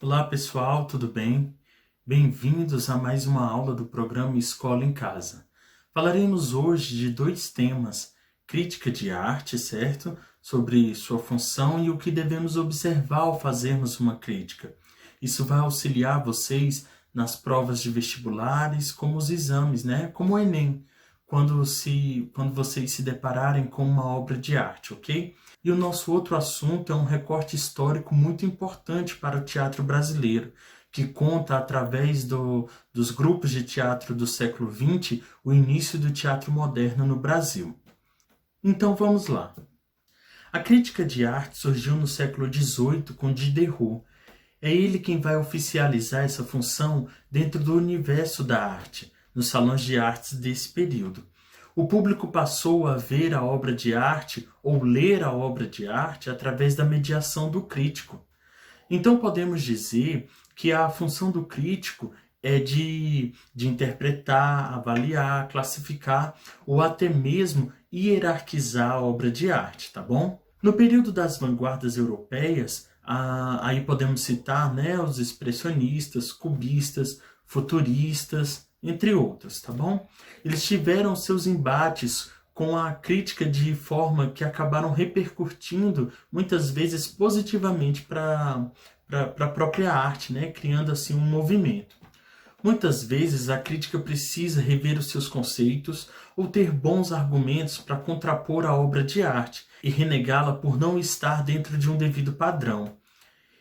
Olá pessoal, tudo bem? Bem-vindos a mais uma aula do programa Escola em Casa. Falaremos hoje de dois temas: crítica de arte, certo? Sobre sua função e o que devemos observar ao fazermos uma crítica. Isso vai auxiliar vocês nas provas de vestibulares, como os exames, né? Como o Enem, quando vocês se depararem com uma obra de arte, ok? E o nosso outro assunto é um recorte histórico muito importante para o teatro brasileiro, que conta, através dos grupos de teatro do século XX, o início do teatro moderno no Brasil. Então vamos lá. A crítica de arte surgiu no século XVIII com Diderot. É ele quem vai oficializar essa função dentro do universo da arte, nos salões de artes desse período. O público passou a ver a obra de arte ou ler a obra de arte através da mediação do crítico. Então podemos dizer que a função do crítico é de interpretar, avaliar, classificar ou até mesmo hierarquizar a obra de arte, tá bom? No período das vanguardas europeias, aí podemos citar, né, os expressionistas, cubistas, futuristas, entre outros, tá bom? Eles tiveram seus embates com a crítica de forma que acabaram repercutindo muitas vezes positivamente para a própria arte, né? Criando assim um movimento. Muitas vezes a crítica precisa rever os seus conceitos ou ter bons argumentos para contrapor a obra de arte e renegá-la por não estar dentro de um devido padrão.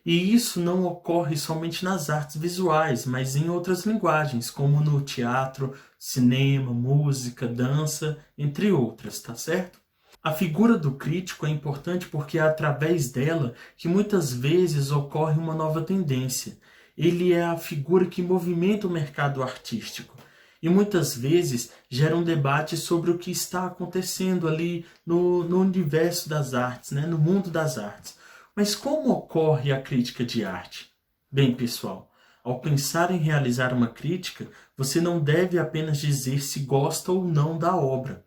E isso não ocorre somente nas artes visuais, mas em outras linguagens, como no teatro, cinema, música, dança, entre outras, tá certo? A figura do crítico é importante porque é através dela que muitas vezes ocorre uma nova tendência. Ele é a figura que movimenta o mercado artístico e muitas vezes gera um debate sobre o que está acontecendo ali no universo das artes, né? No mundo das artes. Mas como ocorre a crítica de arte? Bem, pessoal, ao pensar em realizar uma crítica, você não deve apenas dizer se gosta ou não da obra.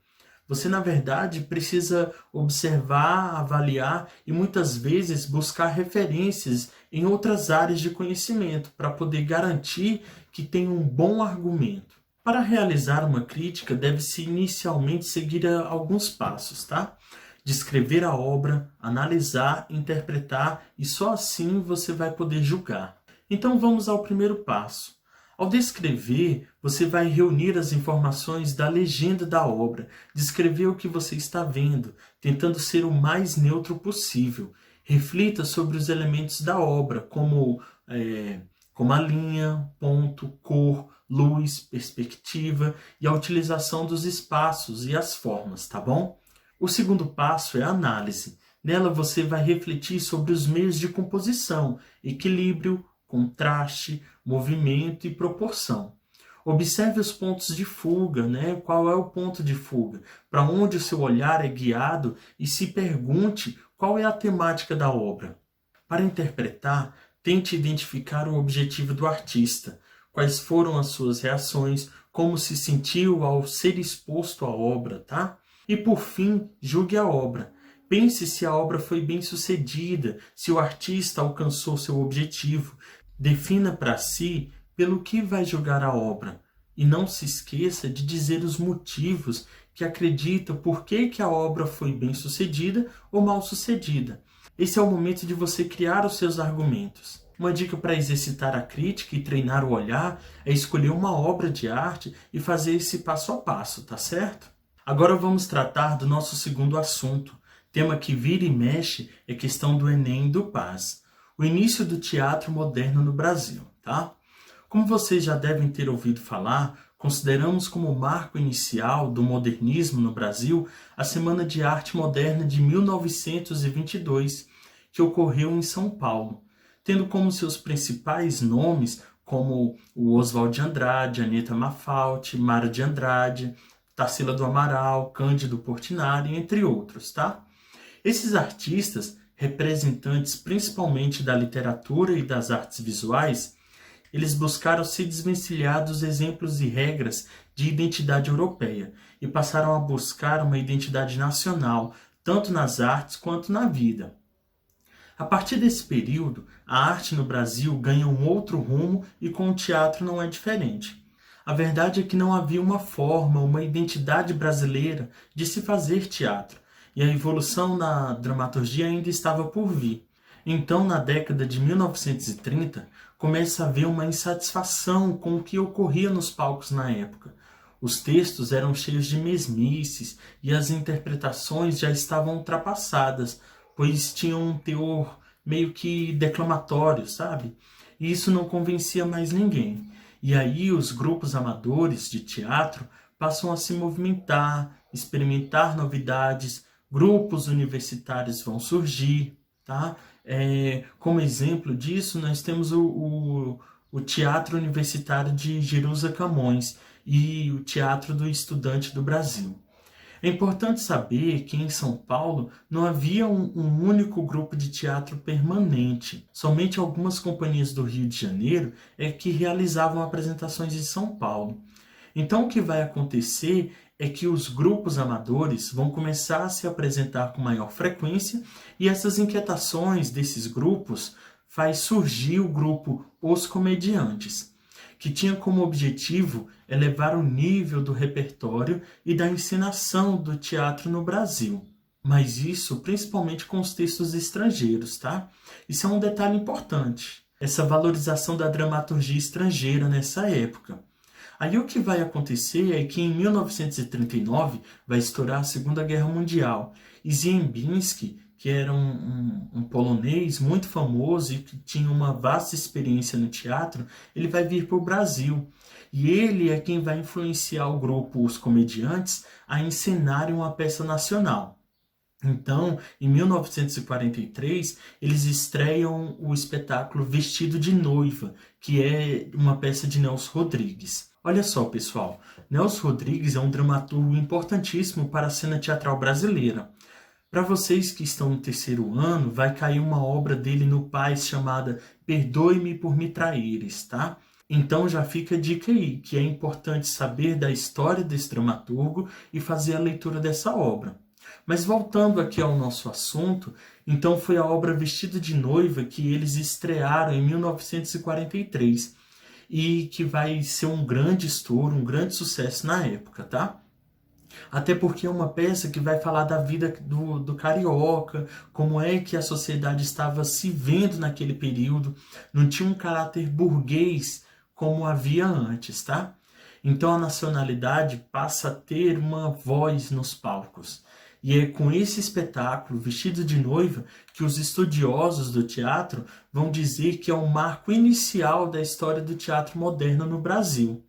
Você, na verdade, precisa observar, avaliar e muitas vezes buscar referências em outras áreas de conhecimento para poder garantir que tem um bom argumento. Para realizar uma crítica, deve-se inicialmente seguir alguns passos, tá? Descrever a obra, analisar, interpretar e só assim você vai poder julgar. Então vamos ao primeiro passo. Ao descrever, você vai reunir as informações da legenda da obra, descrever o que você está vendo, tentando ser o mais neutro possível. Reflita sobre os elementos da obra, como a linha, ponto, cor, luz, perspectiva e a utilização dos espaços e as formas, tá bom? O segundo passo é a análise. Nela você vai refletir sobre os meios de composição, equilíbrio, contraste, movimento e proporção. Observe os pontos de fuga, né? Qual é o ponto de fuga? Para onde o seu olhar é guiado e se pergunte qual é a temática da obra. Para interpretar, tente identificar o objetivo do artista, quais foram as suas reações, como se sentiu ao ser exposto à obra, tá? E por fim, julgue a obra. Pense se a obra foi bem sucedida, se o artista alcançou seu objetivo. Defina para si pelo que vai julgar a obra. E não se esqueça de dizer os motivos que acredita por que a obra foi bem sucedida ou mal sucedida. Esse é o momento de você criar os seus argumentos. Uma dica para exercitar a crítica e treinar o olhar é escolher uma obra de arte e fazer esse passo a passo, tá certo? Agora vamos tratar do nosso segundo assunto. Tema que vira e mexe é a questão do Enem e do PAS. O início do teatro moderno no Brasil, tá? Como vocês já devem ter ouvido falar, consideramos como marco inicial do modernismo no Brasil a Semana de Arte Moderna de 1922, que ocorreu em São Paulo, tendo como seus principais nomes como o Oswald de Andrade, Anita Malfatti, Mara de Andrade, Tarsila do Amaral, Cândido Portinari, entre outros, tá? Esses artistas, representantes principalmente da literatura e das artes visuais, eles buscaram se desvencilhar dos exemplos e regras de identidade europeia e passaram a buscar uma identidade nacional, tanto nas artes quanto na vida. A partir desse período, a arte no Brasil ganha um outro rumo e com o teatro não é diferente. A verdade é que não havia uma forma, uma identidade brasileira de se fazer teatro, e a evolução na dramaturgia ainda estava por vir. Então, na década de 1930, começa a haver uma insatisfação com o que ocorria nos palcos na época. Os textos eram cheios de mesmices e as interpretações já estavam ultrapassadas, pois tinham um teor meio que declamatório, sabe? E isso não convencia mais ninguém. E aí os grupos amadores de teatro passam a se movimentar, experimentar novidades, grupos universitários vão surgir, tá? Como exemplo disso, nós temos o Teatro Universitário de Jerusa Camões e o Teatro do Estudante do Brasil. É importante saber que em São Paulo não havia um único grupo de teatro permanente. Somente algumas companhias do Rio de Janeiro é que realizavam apresentações em São Paulo. Então o que vai acontecer é que os grupos amadores vão começar a se apresentar com maior frequência e essas inquietações desses grupos faz surgir o grupo Os Comediantes, que tinha como objetivo elevar o nível do repertório e da encenação do teatro no Brasil. Mas isso principalmente com os textos estrangeiros, tá? Isso é um detalhe importante, essa valorização da dramaturgia estrangeira nessa época. Aí o que vai acontecer é que em 1939 vai estourar a Segunda Guerra Mundial e Ziembinski, que era um polonês muito famoso e que tinha uma vasta experiência no teatro, ele vai vir para o Brasil. E ele é quem vai influenciar o grupo Os Comediantes a encenarem uma peça nacional. Então, em 1943, eles estreiam o espetáculo Vestido de Noiva, que é uma peça de Nelson Rodrigues. Olha só, pessoal, Nelson Rodrigues é um dramaturgo importantíssimo para a cena teatral brasileira. Para vocês que estão no terceiro ano, vai cair uma obra dele no PAS chamada Perdoe-me por me traíres, tá? Então já fica a dica aí, que é importante saber da história desse dramaturgo e fazer a leitura dessa obra. Mas voltando aqui ao nosso assunto, então foi a obra Vestido de Noiva que eles estrearam em 1943 e que vai ser um grande estouro, um grande sucesso na época, tá? Até porque é uma peça que vai falar da vida do carioca, como é que a sociedade estava se vendo naquele período, não tinha um caráter burguês como havia antes, tá? Então a nacionalidade passa a ter uma voz nos palcos. E é com esse espetáculo, Vestido de Noiva, que os estudiosos do teatro vão dizer que é o marco inicial da história do teatro moderno no Brasil.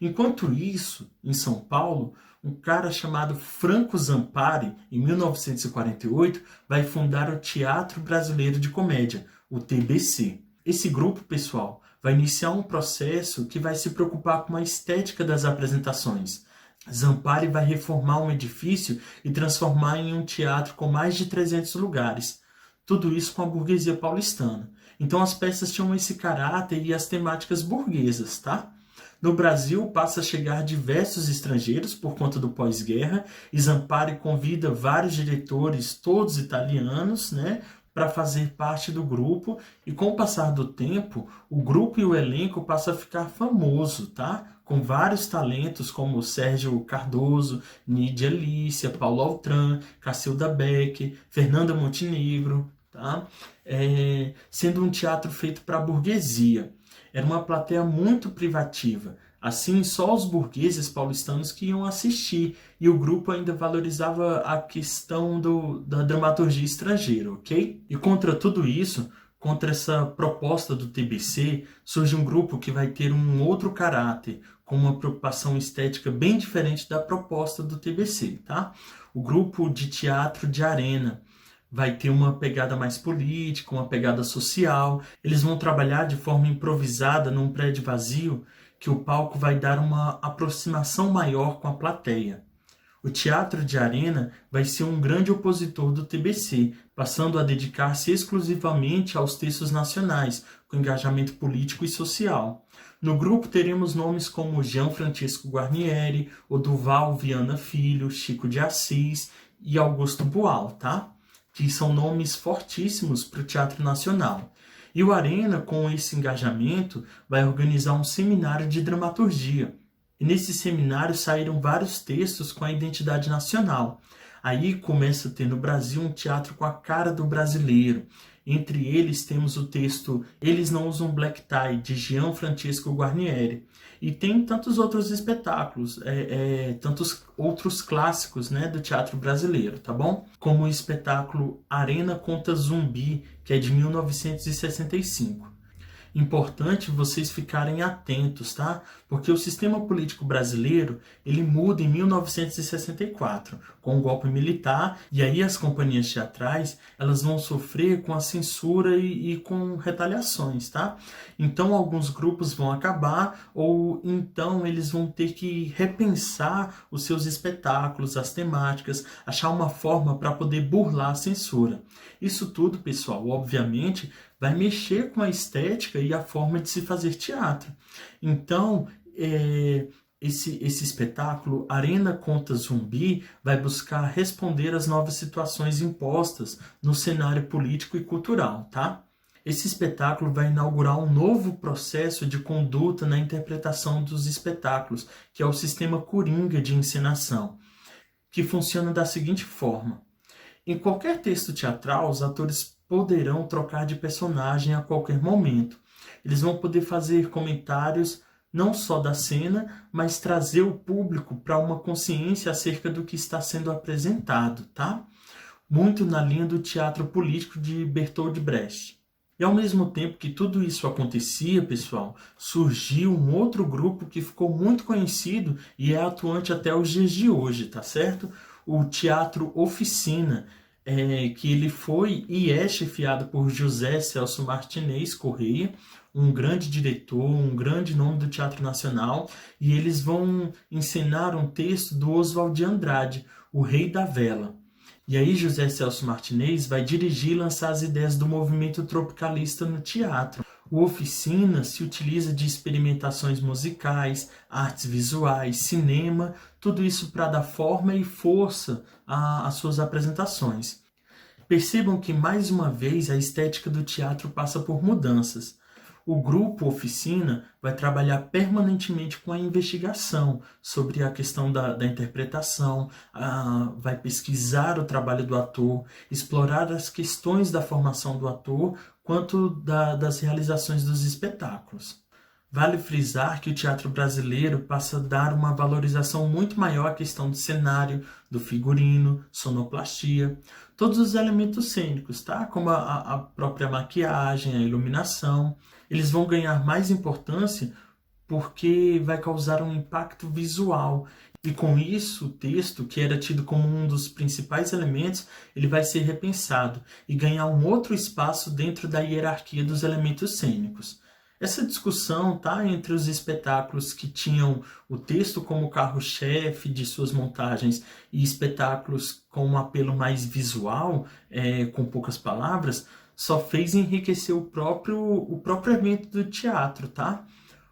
Enquanto isso, em São Paulo, um cara chamado Franco Zampari, em 1948, vai fundar o Teatro Brasileiro de Comédia, o TBC. Esse grupo, pessoal, vai iniciar um processo que vai se preocupar com a estética das apresentações. Zampari vai reformar um edifício e transformar em um teatro com mais de 300 lugares. Tudo isso com a burguesia paulistana. Então as peças tinham esse caráter e as temáticas burguesas, tá? No Brasil, passa a chegar diversos estrangeiros por conta do pós-guerra, e Zampari convida vários diretores, todos italianos, né, para fazer parte do grupo, e com o passar do tempo, o grupo e o elenco passam a ficar famoso, tá? Com vários talentos como Sérgio Cardoso, Nídia Lícia, Paulo Altran, Cacilda Beck, Fernanda Montenegro, tá? Sendo um teatro feito para a burguesia. Era uma plateia muito privativa. Assim, só os burgueses paulistanos que iam assistir. E o grupo ainda valorizava a questão da dramaturgia estrangeira, ok? E contra tudo isso, contra essa proposta do TBC, surge um grupo que vai ter um outro caráter, com uma preocupação estética bem diferente da proposta do TBC, tá? O grupo de teatro de arena vai ter uma pegada mais política, uma pegada social. Eles vão trabalhar de forma improvisada num prédio vazio, que o palco vai dar uma aproximação maior com a plateia. O teatro de arena vai ser um grande opositor do TBC, passando a dedicar-se exclusivamente aos textos nacionais, com engajamento político e social. No grupo teremos nomes como Jean Francesco Guarnieri, Oduval Viana Filho, Chico de Assis e Augusto Boal, tá? que são nomes fortíssimos para o teatro nacional. E o Arena, com esse engajamento, vai organizar um seminário de dramaturgia. E nesse seminário saíram vários textos com a identidade nacional. Aí começa a ter no Brasil um teatro com a cara do brasileiro. Entre eles temos o texto Eles Não Usam Black Tie, de Gianfrancesco Guarnieri. E tem tantos outros espetáculos, tantos outros clássicos, né, do teatro brasileiro, tá bom? Como o espetáculo Arena Conta Zumbi, que é de 1965. Importante vocês ficarem atentos, tá? Porque o sistema político brasileiro, ele muda em 1964, com o golpe militar, e aí as companhias teatrais, elas vão sofrer com a censura e com retaliações, tá? Então, alguns grupos vão acabar, ou então eles vão ter que repensar os seus espetáculos, as temáticas, achar uma forma para poder burlar a censura. Isso tudo, pessoal, obviamente, vai mexer com a estética e a forma de se fazer teatro. Então, esse espetáculo, Arena Conta Zumbi, vai buscar responder às novas situações impostas no cenário político e cultural, tá? Esse espetáculo vai inaugurar um novo processo de conduta na interpretação dos espetáculos, que é o sistema Coringa de encenação, que funciona da seguinte forma. Em qualquer texto teatral, os atores poderão trocar de personagem a qualquer momento. Eles vão poder fazer comentários não só da cena, mas trazer o público para uma consciência acerca do que está sendo apresentado, tá? Muito na linha do teatro político de Bertolt Brecht. E ao mesmo tempo que tudo isso acontecia, pessoal, surgiu um outro grupo que ficou muito conhecido e é atuante até os dias de hoje, tá certo? O Teatro Oficina, que ele foi e é chefiado por José Celso Martinez Correia, um grande diretor, um grande nome do Teatro Nacional, e eles vão encenar um texto do Oswald de Andrade, O Rei da Vela. E aí José Celso Martinez vai dirigir e lançar as ideias do movimento tropicalista no teatro. O Oficina se utiliza de experimentações musicais, artes visuais, cinema, tudo isso para dar forma e força às suas apresentações. Percebam que, mais uma vez, a estética do teatro passa por mudanças. O grupo Oficina vai trabalhar permanentemente com a investigação sobre a questão da interpretação, vai pesquisar o trabalho do ator, explorar as questões da formação do ator, quanto das realizações dos espetáculos. Vale frisar que o teatro brasileiro passa a dar uma valorização muito maior à questão do cenário, do figurino, sonoplastia, todos os elementos cênicos, tá? Como a própria maquiagem, a iluminação. Eles vão ganhar mais importância porque vai causar um impacto visual. E com isso, o texto, que era tido como um dos principais elementos, ele vai ser repensado e ganhar um outro espaço dentro da hierarquia dos elementos cênicos. Essa discussão tá entre os espetáculos que tinham o texto como carro-chefe de suas montagens e espetáculos com um apelo mais visual, com poucas palavras, só fez enriquecer o próprio evento do teatro, tá?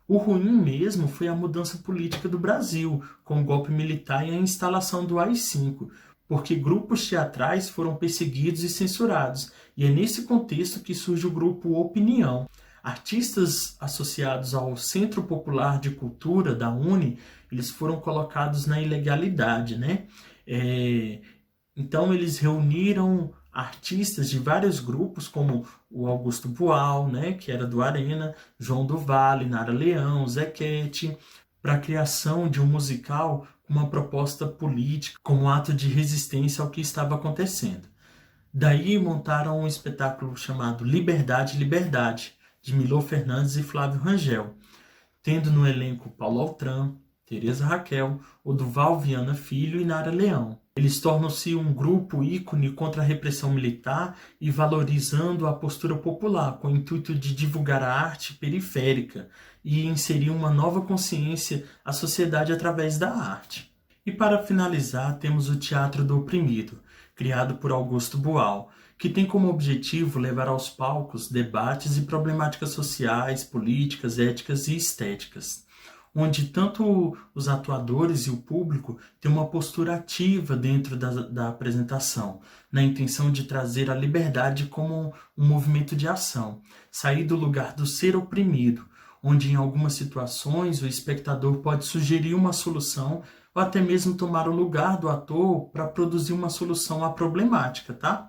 O ruim mesmo foi a mudança política do Brasil, com o golpe militar e a instalação do AI-5, porque grupos teatrais foram perseguidos e censurados, e é nesse contexto que surge o grupo Opinião. Artistas associados ao Centro Popular de Cultura da UNE, eles foram colocados na ilegalidade, né? Então eles reuniram artistas de vários grupos, como o Augusto Boal, né, que era do Arena, João do Vale, Nara Leão, Zequete, para a criação de um musical com uma proposta política, como ato de resistência ao que estava acontecendo. Daí montaram um espetáculo chamado Liberdade, Liberdade, de Milô Fernandes e Flávio Rangel, tendo no elenco Paulo Altran, Tereza Raquel, Oduval Viana Filho e Nara Leão. Eles tornam-se um grupo ícone contra a repressão militar e valorizando a postura popular, com o intuito de divulgar a arte periférica e inserir uma nova consciência à sociedade através da arte. E para finalizar, temos o Teatro do Oprimido, criado por Augusto Boal, que tem como objetivo levar aos palcos debates e problemáticas sociais, políticas, éticas e estéticas. onde tanto os atuadores e o público têm uma postura ativa dentro da apresentação, na intenção de trazer a liberdade como um movimento de ação, sair do lugar do ser oprimido, onde em algumas situações o espectador pode sugerir uma solução ou até mesmo tomar o lugar do ator para produzir uma solução à problemática, tá?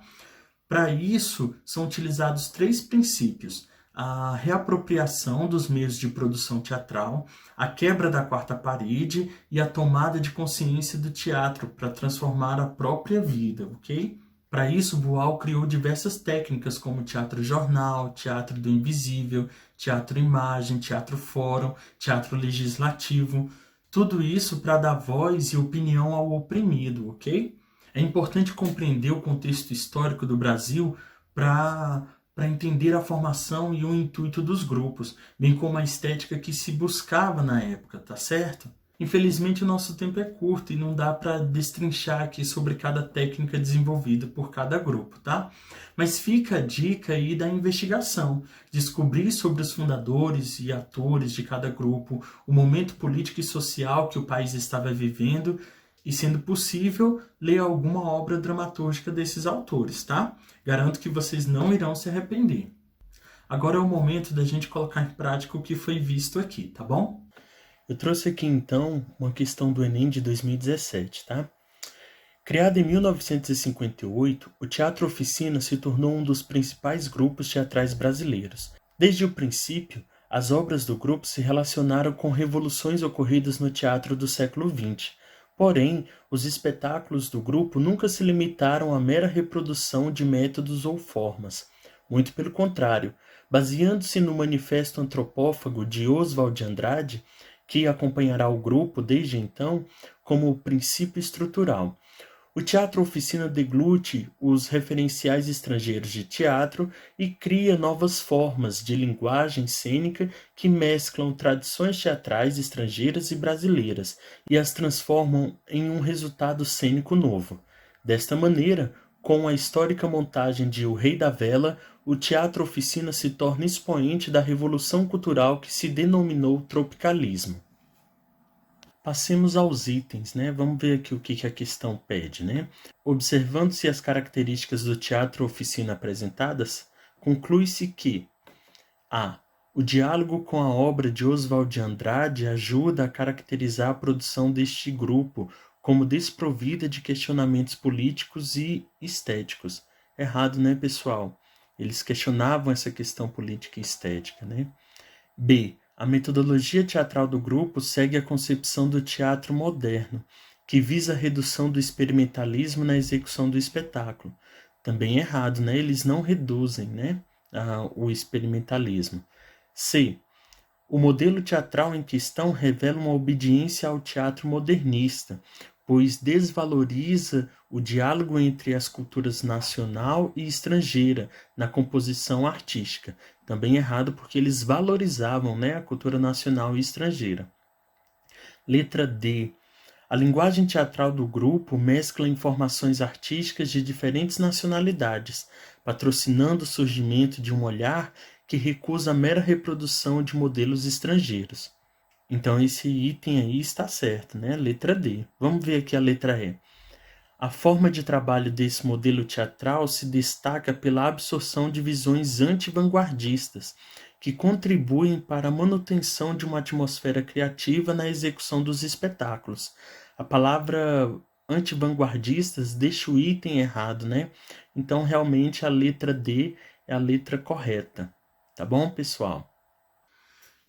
Para isso, são utilizados 3 princípios: a reapropriação dos meios de produção teatral, a quebra da quarta parede e a tomada de consciência do teatro para transformar a própria vida, ok? Para isso, Boal criou diversas técnicas como teatro jornal, teatro do invisível, teatro imagem, teatro fórum, teatro legislativo, tudo isso para dar voz e opinião ao oprimido, ok? É importante compreender o contexto histórico do Brasil para entender a formação e o intuito dos grupos, bem como a estética que se buscava na época, tá certo? Infelizmente o nosso tempo é curto e não dá para destrinchar aqui sobre cada técnica desenvolvida por cada grupo, tá? Mas fica a dica aí da investigação, descobrir sobre os fundadores e atores de cada grupo, o momento político e social que o país estava vivendo e, sendo possível, ler alguma obra dramatúrgica desses autores, tá? Garanto que vocês não irão se arrepender. Agora é o momento da gente colocar em prática o que foi visto aqui, tá bom? Eu trouxe aqui então uma questão do Enem de 2017, tá? Criado em 1958, o Teatro Oficina se tornou um dos principais grupos teatrais brasileiros. Desde o princípio, as obras do grupo se relacionaram com revoluções ocorridas no teatro do século XX. Porém, os espetáculos do grupo nunca se limitaram à mera reprodução de métodos ou formas. Muito pelo contrário, baseando-se no Manifesto Antropófago de Oswald de Andrade, que acompanhará o grupo desde então como princípio estrutural. O Teatro Oficina deglute os referenciais estrangeiros de teatro e cria novas formas de linguagem cênica que mesclam tradições teatrais estrangeiras e brasileiras e as transformam em um resultado cênico novo. Desta maneira, com a histórica montagem de O Rei da Vela, o Teatro Oficina se torna expoente da revolução cultural que se denominou tropicalismo. Passemos aos itens, né? Vamos ver aqui o que a questão pede, né? Observando-se as características do teatro oficina apresentadas, conclui-se que a. O diálogo com a obra de Oswald de Andrade ajuda a caracterizar a produção deste grupo como desprovida de questionamentos políticos e estéticos. Errado, né, pessoal? Eles questionavam essa questão política e estética, né? B. A metodologia teatral do grupo segue a concepção do teatro moderno, que visa a redução do experimentalismo na execução do espetáculo. Também é errado, né? Eles não reduzem, né, o experimentalismo. C. O modelo teatral em questão revela uma obediência ao teatro modernista, pois desvaloriza o diálogo entre as culturas nacional e estrangeira na composição artística. Também errado porque eles valorizavam, né, a cultura nacional e estrangeira. Letra D. A linguagem teatral do grupo mescla informações artísticas de diferentes nacionalidades, patrocinando o surgimento de um olhar que recusa a mera reprodução de modelos estrangeiros. Então esse item aí está certo, né? Letra D. Vamos ver aqui a letra E. A forma de trabalho desse modelo teatral se destaca pela absorção de visões anti-vanguardistas, que contribuem para a manutenção de uma atmosfera criativa na execução dos espetáculos. A palavra anti-vanguardistas deixa o item errado, né? Então, realmente, a letra D é a letra correta. Tá bom, pessoal?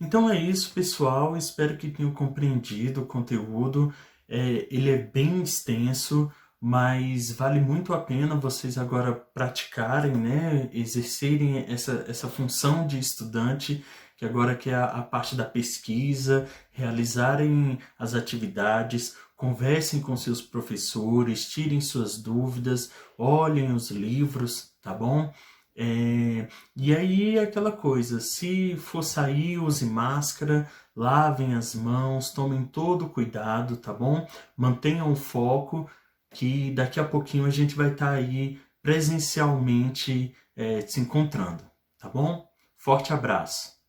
Então é isso, pessoal. Espero que tenham compreendido o conteúdo. Ele é bem extenso, mas vale muito a pena vocês agora praticarem, né? Exercerem essa função de estudante, que agora que é a parte da pesquisa, realizarem as atividades, conversem com seus professores, tirem suas dúvidas, olhem os livros, tá bom? E aí aquela coisa, se for sair, use máscara, lavem as mãos, tomem todo o cuidado, tá bom? Mantenham o foco, que daqui a pouquinho a gente vai estar aí presencialmente se encontrando, tá bom? Forte abraço!